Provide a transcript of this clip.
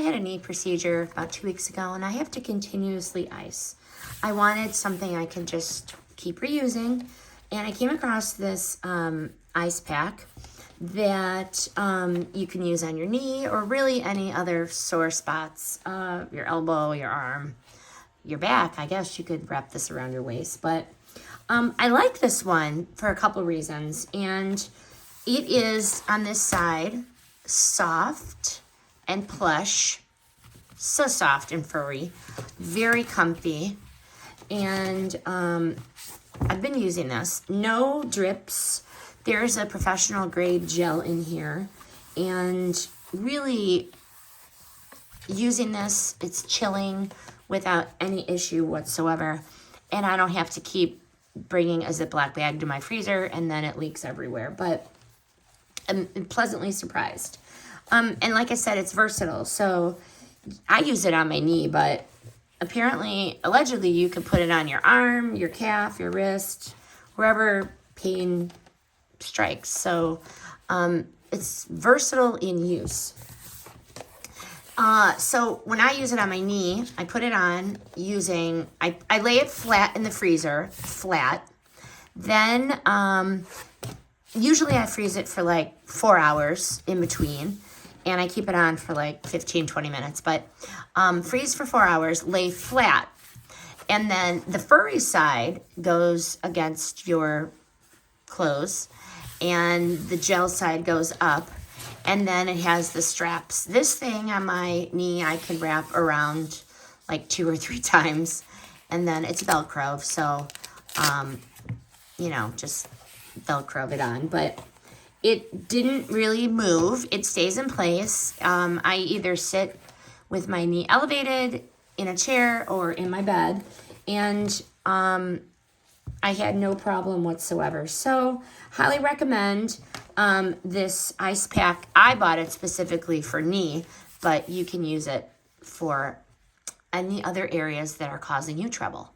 I had a knee procedure about 2 weeks ago, and I have to continuously ice. I wanted something I could just keep reusing, and I came across this ice pack that you can use on your knee or really any other sore spots, your elbow, your arm, your back. I guess you could wrap this around your waist, but I like this one for a couple reasons, and it is on this side soft and plush, so soft and furry, very comfy, and I've been using this. No drips. There's a professional grade gel in here, and really using this, it's chilling without any issue whatsoever, and I don't have to keep bringing a Ziploc bag to my freezer and then it leaks everywhere, but I'm pleasantly surprised. And like I said, it's versatile, so I use it on my knee, but apparently, allegedly, you can put it on your arm, your calf, your wrist, wherever pain strikes. So it's versatile in use. So when I use it on my knee, I put it on using, I lay it flat in the freezer, flat. Then usually I freeze it for like 4 hours in between. And I keep it on for like 15, 20 minutes. But freeze for 4 hours, lay flat. And then the furry side goes against your clothes. And the gel side goes up. And then it has the straps. This thing on my knee I can wrap around like 2 or 3 times. And then it's Velcro. So, just Velcro it on. But it didn't really move. It stays in place. I either sit with my knee elevated in a chair or in my bed, and I had no problem whatsoever. So, highly recommend this ice pack. I bought it specifically for knee, but you can use it for any other areas that are causing you trouble.